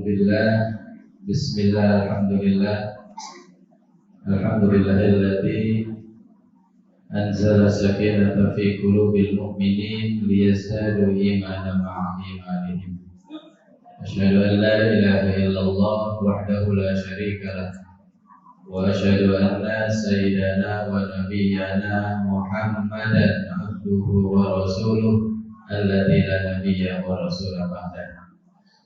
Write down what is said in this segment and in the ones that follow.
billah. Bismillah, alhamdulillah. Alhamdulillahilladzi anzala sakinata fi qulubil mu'minin liyazdadu imanan ma'a imanihim. Asyhadu an la ilaha illallah wahdahu la syarika lah. Wa asyhadu anna sayyidana wa nabiyyana Muhammadan abduhu wa rasuluh alladzi la nabiyya wa rasula ba'dahu.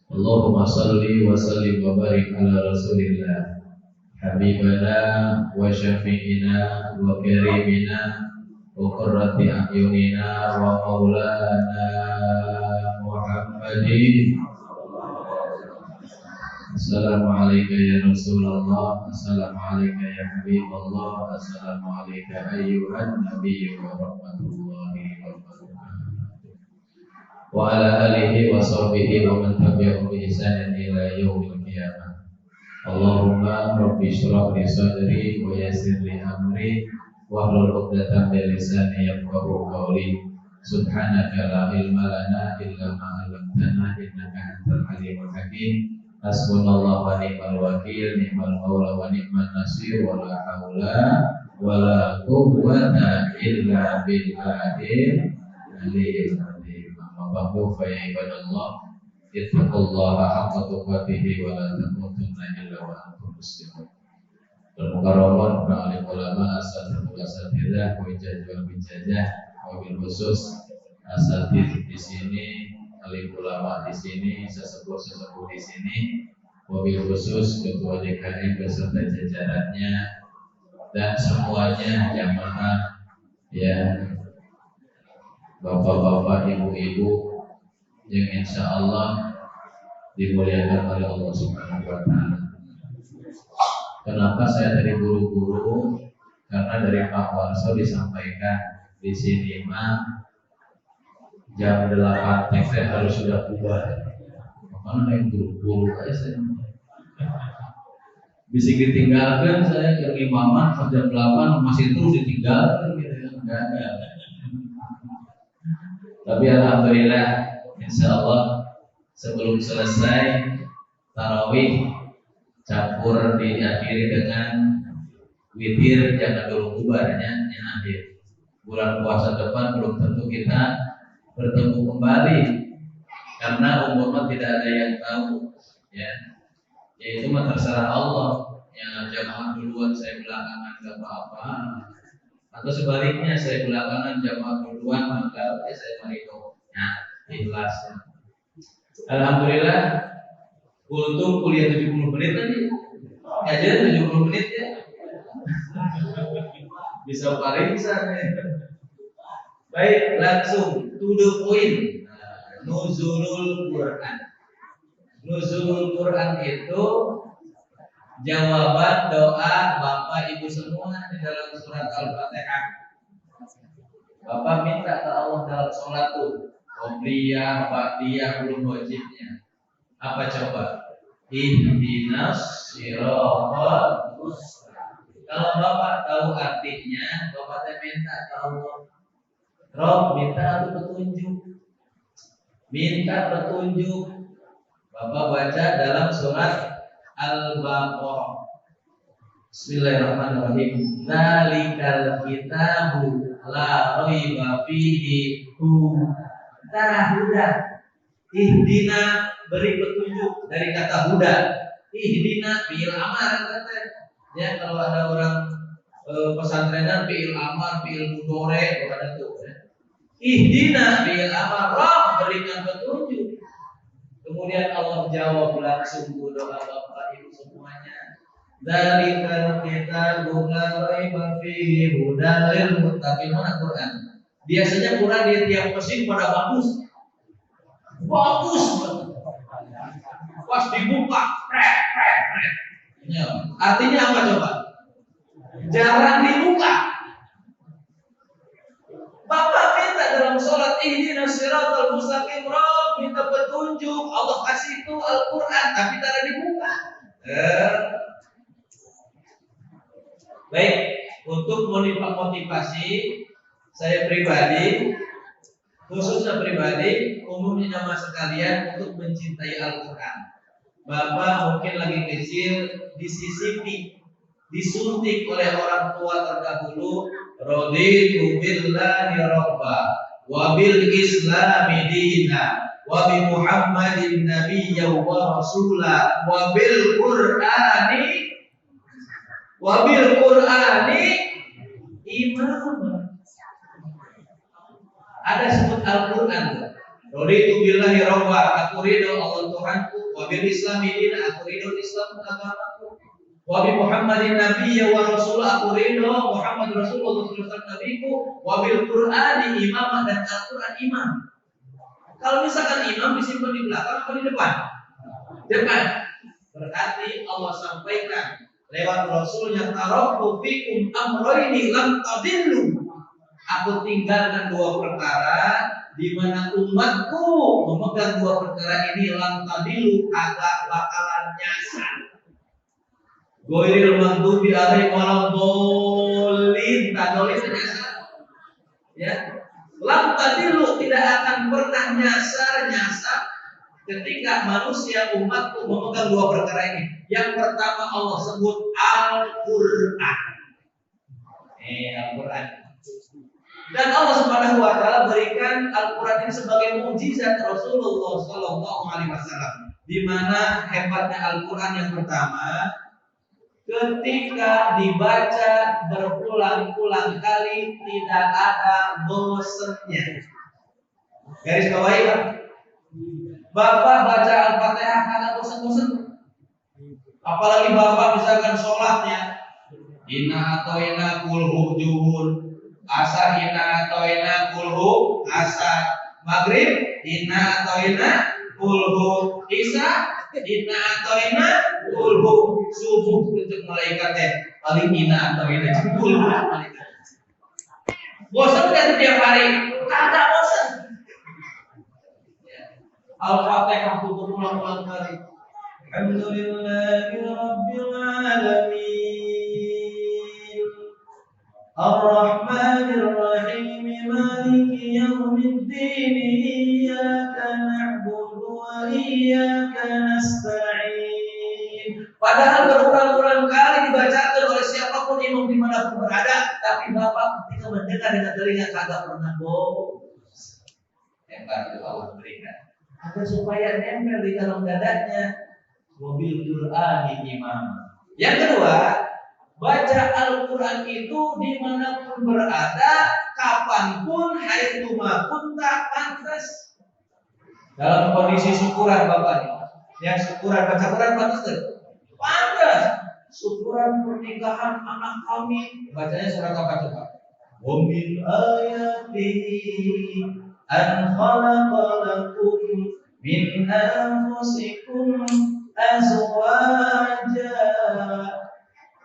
Allahumma salli wa sallim wa barik ala rasulillah habibana wa syafi'ina wa karimina wa qurrati a'yunina wa maulana Muhammadin. Assalamualaikum ya Rasulullah, assalamualaikum ya Habibullah, assalamualaikum ayyuhan nabiy wa rahmatullahi wa barakatuh. Wa ala alihi wa sahbihi wa man tabi'ahum bi ihsanin ila yaumil qiyamah. Allahumma rabbi shrah li sadri wa yassir li amri wahlul 'uqdatam min lisani yafqahu qawli. Subhanaka la ilma lana illa ma 'allamtana innaka antal alimul hakim. Hasbunallahu wa ni'mal wakil, ni'mal maula wa ni'man nasir, wa la haula wa la quwwata illa billahil aliyyil azim. Amma ba'du fa ya ibadallah, ittaqullaha haqqa tuqatih wa la tamutunna illa wa antum muslimun. Al-mukarramun para alim ulama, asatidzatul asatidzah, wa ijazah bijazah, wa bil khusus asatidz di sini, alim ulama di sini, sesepuh di sini, wabil khusus ketua DKM beserta jajarannya dan semuanya jamaah ya, bapak-bapak, ibu-ibu yang insya Allah dimuliakan oleh Allah Subhanahu wa Ta'ala. Kenapa saya dari buru-buru? Karena dari Pak Warso disampaikan di sini mah jam 8 saya harus sudah bubar. Makanya yang buru-buru aja saya. Bisa ditinggalkan saya ke imaman jam 8 masih terus ditinggalkan gitu ya. Enggak ada. Tapi alhamdulillah insyaallah sebelum selesai tarawih campur diakhiri dengan witir, jangan dulu bubarnya yang akhir. Bulan puasa depan belum tentu kita bertemu kembali karena umurnya tidak ada yang tahu ya, yaitu mah terserah Allah. Yang jamaah duluan saya belakangan gak apa-apa, atau sebaliknya saya belakangan jamaah duluan maka saya marido ya, ikhlas ya. Alhamdulillah kultum kuliah 70 menit tadi ngajar 70 menit ya. Bisa pariksa ya. Baik, langsung to the point. Nuzulul Quran. Nuzulul Quran itu jawaban doa Bapak Ibu semua di dalam surat Al-Fatihah. Bapak minta ke Allah dalam sholat tuh qobliyah, ba'diyah, belum wajibnya. Apa coba? Ihdinas siratal mustaqim. Kalau Bapak tahu artinya, Bapak minta ke Allah, Rob, minta petunjuk. Minta petunjuk. Bapak baca dalam surat Al-Baqarah. Bismillahirrahmanirrahim. Dzalikal kitabu la raiba fihi huda. Ihdina, beri petunjuk dari kata huda. Ihdina fi'il amar katanya. Ya, kalau ada orang pesantrenan fi'il amar, fi'il mudhari, ada tuh ya. Ihdina bil amar, Rabb berikan petunjuk. Kemudian Allah jawab langsung doa Bapak Ibu semuanya. Dzalikal kitabu la raiba fihi hudan lil muttaqin. Quran. Biasanya Quran di tiap mesin pada bagus. Bagus banget. Pas dibuka, ya. Artinya apa coba? Jarang dibuka. Bapak minta dalam sholat ihdinas siratal mustaqim, Rabb minta petunjuk, Allah kasih itu Al-Quran, tapi tidak dibuka. Baik, untuk motivasi saya pribadi, khususnya pribadi, umumnya jamaah sekalian untuk mencintai Al-Quran. Bapak mungkin lagi kecil disisipi, disuntik oleh orang tua terdahulu. Raditu billahi rabba wa bil islami dina wa bi Muhammadin nabiyya wa rasula wa bil Qur'ani imam. Ada sebut Al-Qur'an. Raditu billahi rabba, aku ridho Allah Tuhanku, wa bil islami dina, aku ridho Islam agamaku. Wa bi Muhammadin nabiyya wa rasul, aku ridho Muhammad Rasulullah sallallahu nabiku, wa bil Qur'ani imam, dan Al-Qur'an imam. Kalau misalkan imam disimpan di belakang atau di depan? Depan. Berarti Allah sampaikan lewat Rasulnya, taraktu fikum amrayni lam tadillu. Aku tinggalkan dua perkara di mana umatku memegang dua perkara ini lam tadillu, agak bakalan nyasar. Ghairil maghdubi alaihim waladdallin, tadolin nyasar. Ya. Lam tadillu, tidak akan pernah nyasar ketika manusia umatku memegang dua perkara ini. Yang pertama Allah sebut Al-Qur'an. Al-Qur'an. Dan Allah Subhanahu wa taala berikan Al-Qur'an ini sebagai mukjizat Rasulullah sallallahu alaihi wasallam. Di mana hebatnya Al-Qur'an yang pertama, ketika dibaca berulang-ulang kali tidak ada bosannya. Garis bawahi, Pak. Bapak baca Al-Fatihah kagak bosan-bosan. Apalagi Bapak misalkan sholatnya inna atoina kulhu juhur, asar inna atoina kulhu asar, maghrib inna atoina kulhu isya, inna atoina kulhu subuh untuk malaikatnya paling inna atoina kulhu malaikat. Bosan nggak setiap hari? Kagak bosan. Al-Fatihah itu berulang-ulang kali. Alhamdulillahi Rabbil Alamin, Ar-Rahmanir Rahim, Maliki Yawmiddin, Iyyaka na'budu wa iyyaka nasta'in. Padahal berulang-ulang kali dibacakan oleh siapapun imam dimanapun berada, tapi Bapak ketika mendengar dengan telinga kagak pernah bosan. Hebat itu Allah berikan. Agar supaya nempel di dalam dadanya. Wabil Qur'ani imam. Yang kedua, baca Al-Quran itu dimanapun berada, kapanpun, haitsumakunta, pantas. Dalam kondisi syukuran Bapak, yang syukuran baca Quran pantas kan? Pantas. Syukuran pernikahan anak kami, bacanya surat apa coba? Wa min ayatihi an khalaqalakum min anfusikum azwaja.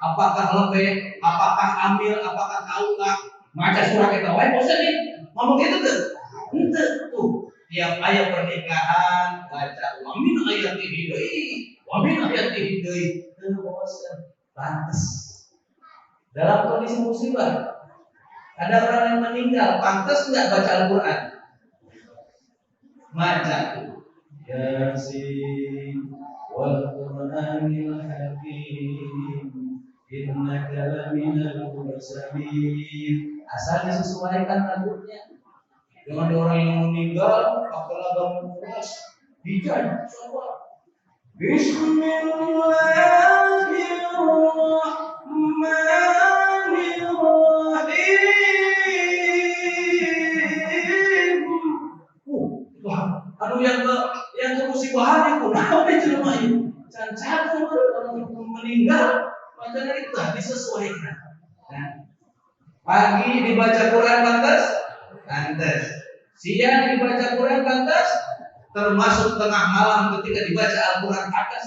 Apakah lebih, apakah ambil, apakah kaulah? Baca surat itu, wah bosan nih ngomong gitu tuh. Ente tuh tiap ayat pernikahan baca wa min ayatihi doi, wa min ayatihi doi. Bosan, pantas. Dalam kondisi musibah, ada orang yang meninggal, pantas nggak baca Al-Quran? Baca Yasin wal Qur'anil Hakim, innaka laminal mursalin. Asal disesuaikan lagunya. Dengan orang yang meninggal pakai lagu keras, dijadikan coba. Bismillahirrahmanirrahim. Wah, aduh yang kemusibahan itu, nah jelema itu. Cacat orang meninggal, makanya itu disesuaikan. Nah, pagi dibaca Quran pantas, pantas. Siang dibaca Quran pantas, termasuk tengah malam ketika dibaca Al-Quran pantas.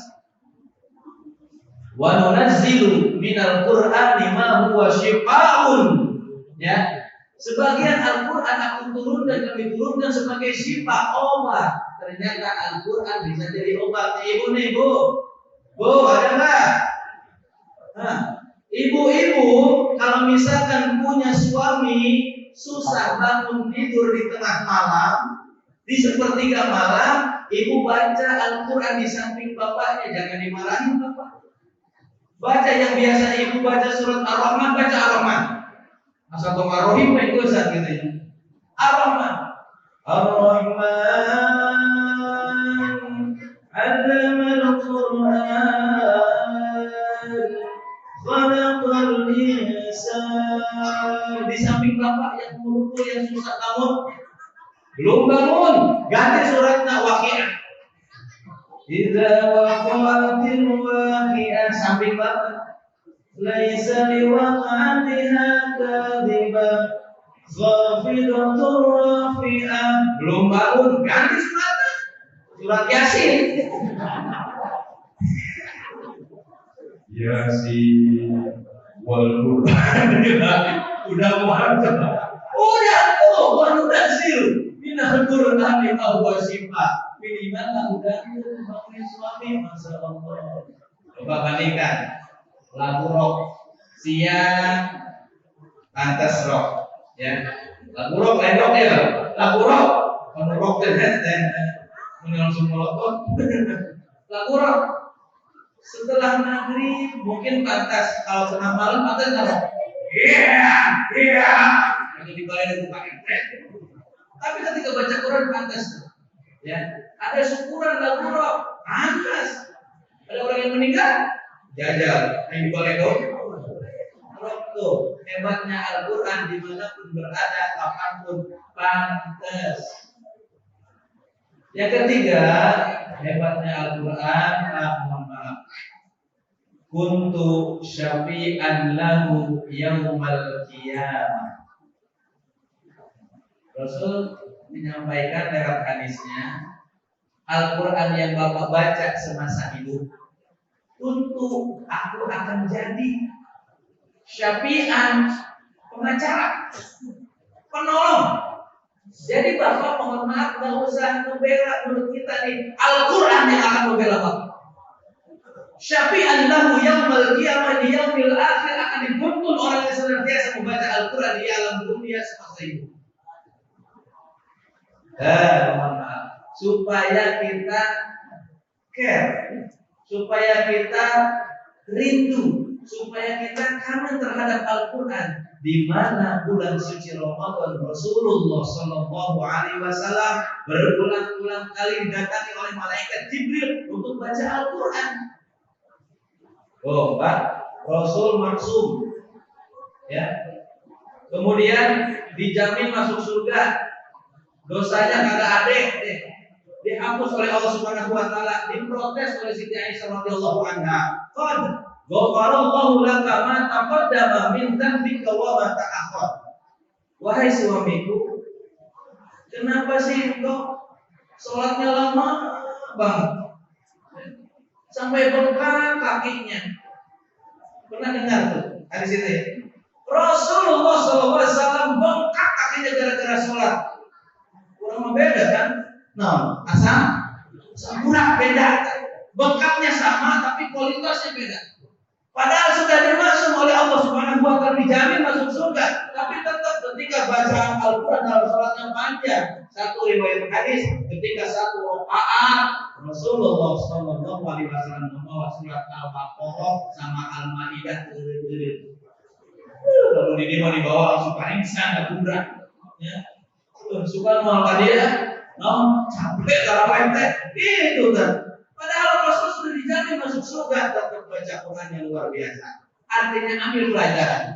Wa nunazzilu minal Qur'ani ma huwa syifaa'un. Ya. Sebagian Al-Quran aku turunkan, kami turunkan sebagai syifa, obat. Ternyata Al-Quran bisa jadi obat. Ibu nih, Bu. Bu, ada enggak? Nah, ibu-ibu kalau misalkan punya suami susah bangun tidur di tengah malam, di sepertiga malam, ibu baca Al-Quran di samping bapaknya, jangan dimarahin bapak. Baca yang biasa ibu baca surat Ar-Rahman, baca Ar-Rahman. Asal tong Ar-Rahim baik usah gitu ya. Ar-Rahman. Ar-Rahman 'allama al-Qur'an khalaqal insan. Di samping bapak yang merukuk yang susah bangun, belum bangun, ganti suratnya Waqiah. Idza waqa'atil waqi'ah, samping bapak. Laisa liwaqa'atiha kadhibah khafidatur rafi'ah. Belum bangun, ganti suratnya. Surat Yasin. Yasin wal Qur'an. Udah muhadzab. Udah tuh, baru nasir. Minal Qur'ani awwa syifa. Minimal udah bangun suami, masya Allah. Coba bandingkan lagu rock siang pantas rock, ya. Lagu rock ledok ya, lagu rock rock dan langsung melotot. Lagu rock setelah maghrib mungkin pantas, kalau tengah malam pantas rock. Iya. Itu dibalik pakai. Tapi ketika baca Quran pantas, ya. Ada syukuran lagu rock, pantas. Ada orang yang meninggal, jajal, yang dibalik rock tuh. Hebatnya Al-Quran dimanapun berada, kapanpun pantas. Yang ketiga, hebatnya Al-Quran, mohon maaf, kuntu syafi'an lahu yaumal qiyamah. Rasul menyampaikan lewat hadisnya, Al-Quran yang Bapak baca semasa hidup, untuk aku akan jadi syafi'an, pengacara, penolong. Jadi Bapak mohon maaf, gak usah membela menurut kita nih, Al-Quran yang akan membela Bapak. Syafi'an lahu yaumal qiyamah, di yaumil akhir akan dituntun orang yang senantiasa membaca Al-Quran di alam dunia semasa hidup. Dan mohon maaf, supaya kita care, supaya kita rindu, supaya kita kangen terhadap Al-Quran, di mana bulan suci Ramadan Rasulullah Shallallahu Alaihi Wasallam berulang-ulang kali didatangi oleh malaikat Jibril untuk baca Al-Quran. Oh, Pak, Rasul maksum, ya. Kemudian dijamin masuk surga, dosanya kagak ada, dihapus oleh Allah Subhanahu Wa Taala, diprotes oleh Siti Aisyah radhiyallahu anha. Qad ghafarallahu laka ma taqaddama min dhanbika wa ma ta'akhkhar. Wahai suamiku, kenapa sih engkau sholatnya lama banget, sampai bengkak kakinya? Pernah dengar tuh hadis itu ya? Rasulullah SAW bengkak kakinya gara-gara sholat. Kurang beda kan? Nah, asal kurang beda. Bengkaknya sama tapi kualitasnya beda. Padahal sudah dimaksud oleh Allah Subhanahu Wa Taala, dijamin masuk surga, tapi tetap ketika bacaan Al-Quran dalam sholatnya panjang. Satu riwayat hadis, ketika satu rakaat Rasulullah Shallallahu Alaihi Wasallam membawa surat Al-Baqarah sama Al-Maidah. Lalu di mana dibawa langsung pingsan, nggak kubrak. Ya, suka mau dia, no capek tarawih teh, itu kan. Padahal Rasul sudah dijamin masuk surga, tetap baca Quran yang luar biasa. Artinya ambil pelajaran.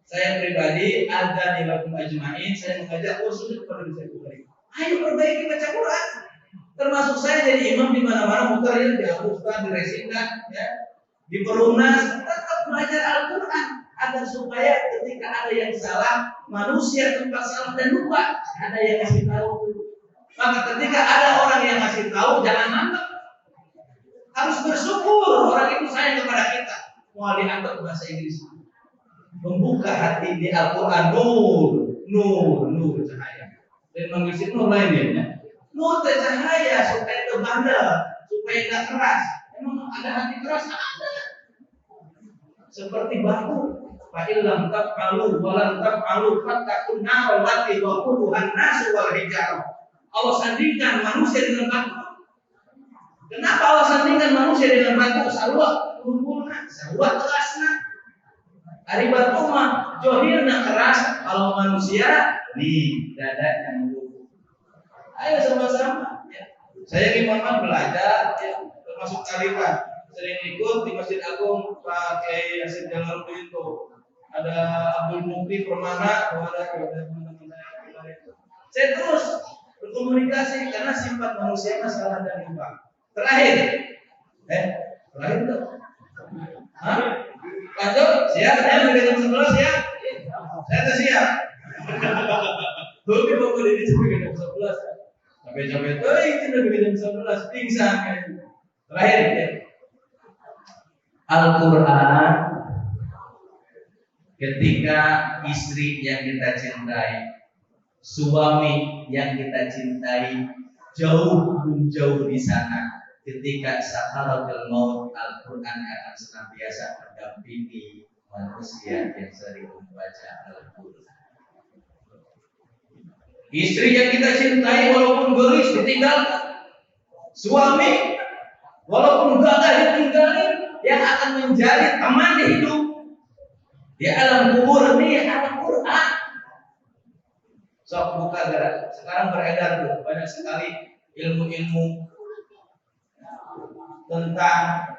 Saya pribadi, adzan ilakum ajmain, saya mengajak khusus kepada saya pribadi. Ayo perbaiki baca Quran. Termasuk saya jadi imam di mana-mana, muter ya, dihapuskan, diresinkan, ya, diperlunas, tetap belajar Al-Quran agar supaya ketika ada yang salah, manusia tempat salah dan lupa, ada yang ngasih tahu. Maka ketika ada orang yang ngasih tahu, jangan nangkep. Harus bersyukur orang itu sayang kepada kita. Mau dianggap bahasa Inggris, membuka hati di Al-Quran, nur cahaya. Dan mengisi nur lainnya, nur cahaya supaya itu bandel, supaya tidak keras. Memang ada hati keras, ada. Seperti batu. Fa'ilam taf'alu walam taf'alu fattakun nar allati waquduhan nasu wal hijarah. Allah sandingkan manusia dengan batu. Kenapa Allah sandingkan manusia dengan batu? Sarua kumpulna, sarua kerasna. Ari batu mah johirna keras, kalau manusia nih dadanya mulu. Ayo sama-sama. Ya. Saya di Muhammad belajar, ya, termasuk taliban. Sering ikut di Masjid Agung Pak Kiai Yasin Jalaluddin itu. Ada Abdul Mukti Permana, ada teman-teman saya. Saya terus berkomunikasi karena sifat manusia masalah dan imbang. Terakhir tuh. Hah? Lanjut, siap? Saya lebih jam 11 ya? Saya tuh siap. Tapi bapak ini sampai jam 11. Sampai-sampai tuh itu lebih jam 11 pingsan kan. Terakhir ya. Al-Quran ketika istri yang kita cintai, suami yang kita cintai jauh menjauh di sana. Ketika sakaratul maut, Al-Quran akan senantiasa mendampingi manusia yang sering membaca Al-Quran. Istri yang kita cintai walaupun gelis ditinggalkan, suami walaupun gagal ditinggalin, yang akan menjadi teman di hidup di alam kubur ini Al-Quran. Sok buka gerak. Sekarang beredar tuh banyak sekali ilmu-ilmu tentang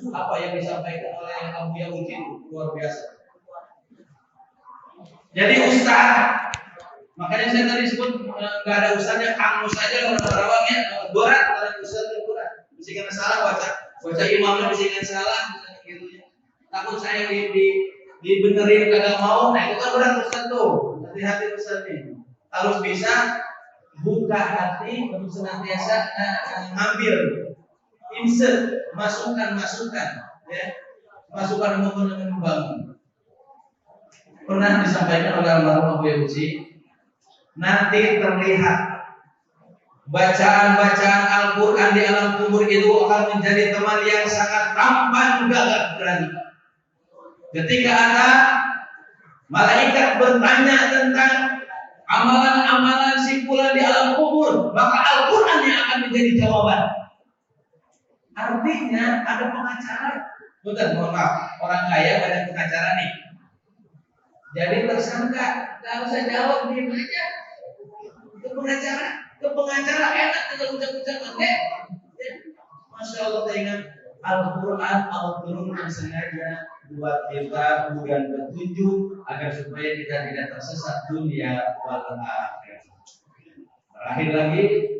apa yang disampaikan oleh Abu Yahudin, luar biasa. Jadi ustaz, makanya saya tadi sebut nggak ada ustaznya, kamu saja orang Karawang ya, berat orang ustaz itu berat. Mesti salah baca imamnya mesti salah, gitu ya. Takut saya dibenerin kagak mau, nah itu kan berat ustaz tuh. Hati-hati ustaz nih, harus bisa buka hati untuk senantiasa ngambil insert masukan ya, masukan membangun. Pernah disampaikan oleh almarhum Abu Yahudi, nanti terlihat bacaan-bacaan Al-Quran di alam kubur itu akan menjadi teman yang sangat tampan, gagah berani. Ketika ada malaikat bertanya tentang amalan-amalan simpulan di alam kubur, maka Al-Quran yang akan menjadi jawaban. Artinya ada pengacara, betul, mohon maaf, orang kaya banyak pengacara nih. Jadi tersangka, nggak usah jawab, diam aja. Ke pengacara enak tinggal ucap-ucap deh. Masya Allah, ingat Al-Quran Al-Quran sengaja buat kita bukan petunjuk agar supaya kita tidak tersesat dunia wal akhirah. Terakhir lagi,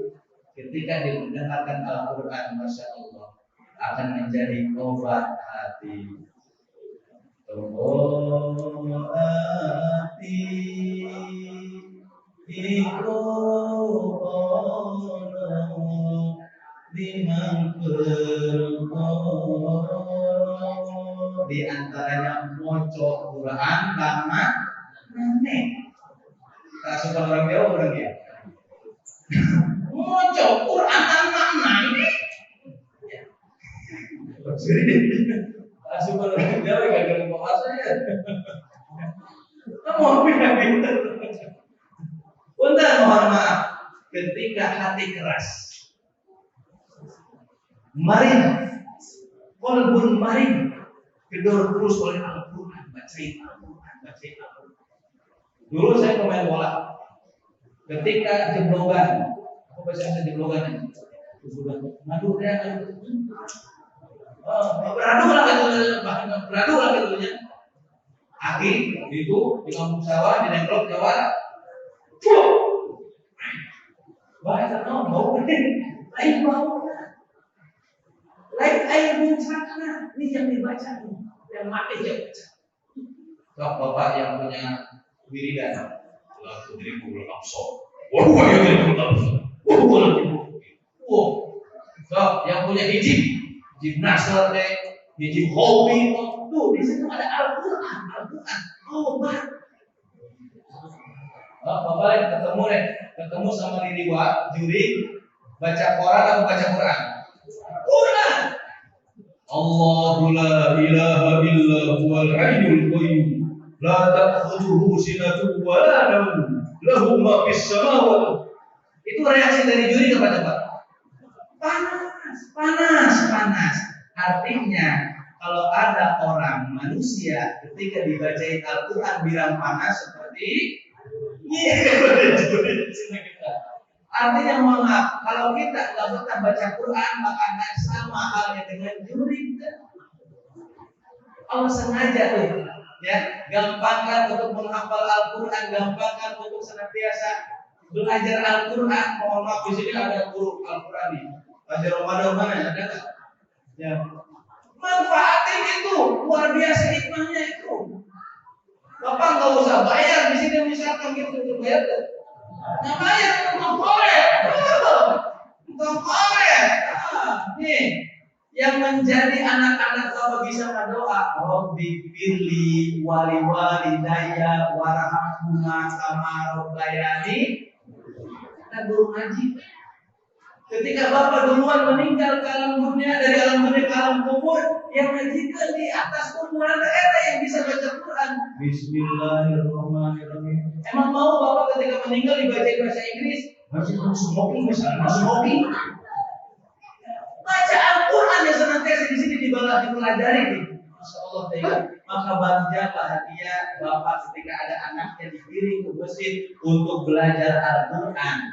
ketika didengarkan Al-Quran, Masya Allah, akan menjadi obat hati. Oh hati iku ono limang perkara, di antaranya moco Quran lama aneh. Kasukan orang Jawa orang ya. Moco Quran lama aneh. Kasukan orang Jawa gak ada bahasanya. Kamu pindah. Punten mohon maaf, ketika hati keras, marin, kolbun marin, gedor terus oleh Al-Quran, bacain Al-Quran. Dulu saya pemain bola, ketika jeblogan, apa bahasa jeblogan? Aduh, beradu lah gitu. Aki itu di kampung sawah, di nengklok Jawa. Bahasa bau air muncratna, ini yang dibaca nih, yang mati yang baca. Sok bapak yang punya wiridan, la tudrikul absar, wa huwa yudrikul absar, wa huwa latiful. Sok yang punya hijib nasr hijib hobi, tuh di situ ada Al-Quran. Obat. Bapak ketemu sama Liliwa, juri, baca Quran atau baca Quran? Quran. Allahu la ilaha illa huwal hayyul qayyum, la ta'khudhuhu sinatun wa la nawm, lahu ma fis samawati. Itu reaksi dari juri apa coba? Panas. panas. Artinya kalau ada orang manusia ketika dibacain Al-Quran bilang panas seperti artinya mohon maaf, kalau kita nggak pernah baca Quran maka sama halnya dengan jurid. Allah sengaja tuh, ya, gampangkan untuk menghafal Al-Quran, gampangkan untuk senantiasa belajar Al-Quran. Mohon maaf, di sini ada guru Al-Quran nih. Lagi Ramadan mana ada nggak? Ya, manfaatin itu, luar biasa hikmahnya itu. Bapak nggak usah bayar di sini misalkan gitu untuk bayar tuh. Nggak bayar untuk korek, nih. Yang menjadi anak-anak kalau bisa berdoa, Robbi firli wali walidayya warhamhuma kama rabbayani. Kita guru ngaji. Ketika bapak duluan meninggal ke alam dunia, dari alam dunia ke alam kubur, yang ngajikan di atas kuburan daerah yang bisa baca Quran. Bismillahirrahmanirrahim. Emang mau bapak ketika meninggal dibaca bahasa Inggris? Masih smoking misalnya, smoking. Baca Al-Quran yang senantiasa di sini dipelajari nih. Masya Allah, maka banggalah hadiah bapak ketika ada anaknya dikirim ke masjid untuk belajar Al-Quran.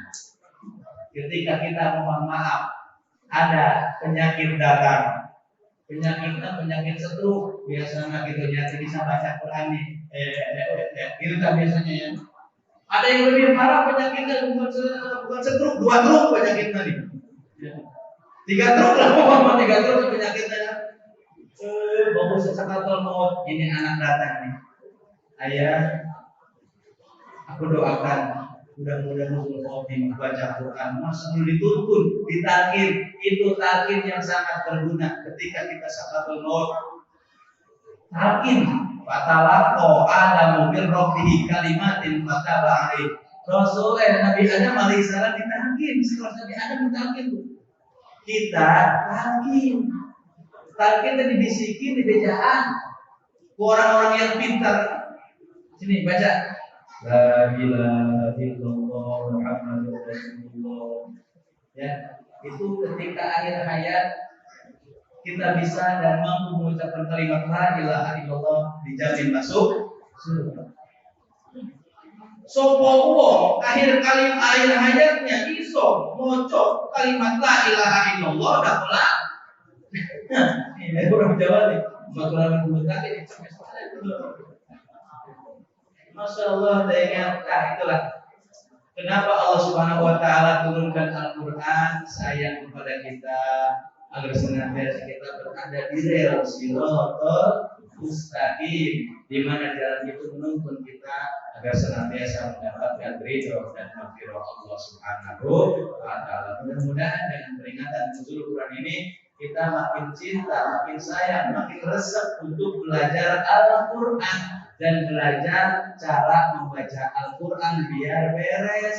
Ketika kita mohon maaf ada penyakit datang, penyakit stroke, biasanya gitu ya, bisa baca Quran nih, itu kan biasanya ya. Ada yang lebih parah penyakitnya bukan stroke, 2 stroke penyakitnya nih. 3 truk lah, 3 truk penyakitnya. Bagus sakatul maut. Ini anak datang nih. Ayah, aku doakan mudah-mudahan Nurul Khotimah baca Quran, masuk dituntun, ditalkin. Itu talkin yang sangat berguna ketika kita sakatul maut. Talkin, fatalaqo Adamu min rabbih kalimatin fataba alaihi. Rasulullah Nabi Adam alaihissalam ditalkin, setelah Nabi Adam ditalkin tuh. Kita talkin tadi dibisikin di bejaan orang-orang yang pintar. Sini baca la ilaha illallah Muhammadur Rasulullah. Ya, itu ketika akhir hayat kita bisa dan mampu mengucapkan kalimat la ilaha illallah, dijamin masuk surga. Sopo wong akhir hayatnya iso moco kalimat la ilaha illallah dah pula. Ini orang Jawa nih, bakalan menggunakan ini Masya Allah, itulah kenapa Allah Subhanahu Wa Taala turunkan Al-Quran sayang kepada kita agar senantiasa kita berada di rel Shiratal Mustaqim, di mana jalan itu menuntun kita agar senantiasa mendapatkan ridho dan maghfirah Allah Subhanahu wa Ta'ala. Mudah-mudahan dengan peringatan nuzul Quran ini kita makin cinta, makin sayang, makin resep untuk belajar Al-Quran dan belajar cara membaca Al-Quran biar beres.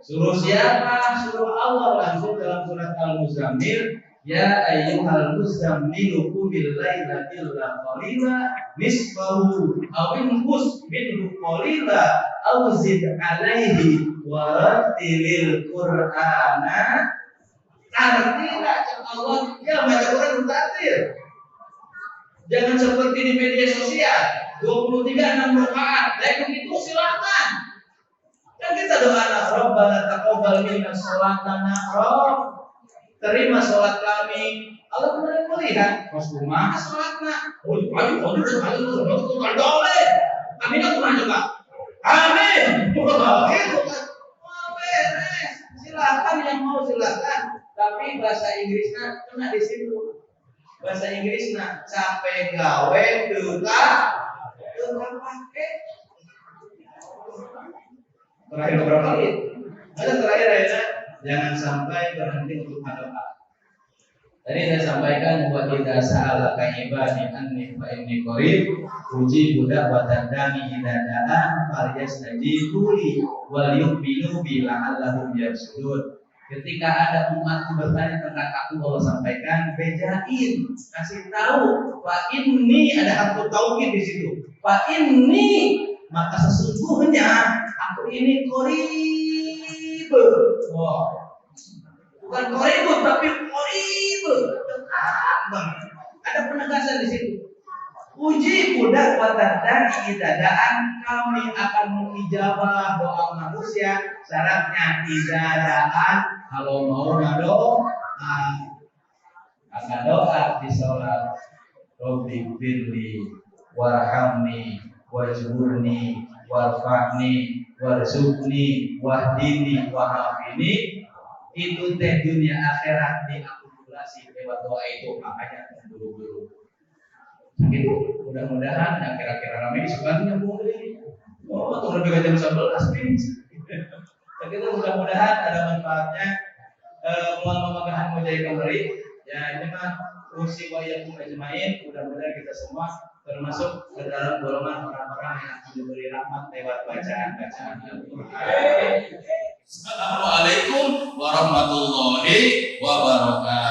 Suruh siapa? Suruh Allah langsung dalam surat Al-Muzammil. Ya ayyuhal muzammilu qumil laila illa qalila nisfahu aw inqus minhu qalila aw zid alaihi wa rattilil qur'ana tartila. Allah ya baca Quran tartil. Jangan seperti di media sosial 23 6 rakaat. Baik begitu silakan. Kan kita doa Rabbana taqabbal minna sholatana Rabb, terima sholat kami. Allah kemudian melihat Rasulullah sholatnya. Amin aku nanya Pak. Amin. Silakan yang mau silakan. Tapi bahasa Inggrisnya kena di situ. Bahasa Inggrisnya capek gawe tukang pakai. Terakhir berapa kali? Ada terakhir ya. Jangan sampai berhenti untuk berdoa. Tadi saya sampaikan buat kita sa'alaka ibadi anni fa inni qarib ujibu da'watan da'i idza da'an falyastajibu li wal yu'minu bi la'allahum yarshudun. Ketika ada umat bertanya tentang aku, Allah sampaikan bejain, kasih tahu fa inni, ada harfu taukid di situ. Fa inni, maka sesungguhnya aku ini qarib. Wow. Bukan koribut tapi korib. banget. Ada penegasan di situ. Uji budak watardani idadaan, kami akan mengijabah doa manusia. Syaratnya idadaan, kalau mau ngado akan doa di sholat. Robbi firli warhamni wajburni warfa'ni warzuqni wahdini wahafini. Itu teh dunia akhirat diakumulasi lewat doa itu. Makanya buru-buru gitu. Mudah-mudahan yang kira-kira ramai disukai nyambung ini. Oh, untuk lebih ke jam 11 nih. Begitu, mudah-mudahan ada manfaatnya. Mual memagahan mau jadi kembali. Ya ini mah fungsi wayakum ajmain. Mudah-mudahan kita semua termasuk ke dalam golongan orang-orang yang akan diberi rahmat lewat bacaan-bacaan Al-Quran. Assalamualaikum warahmatullahi wabarakatuh.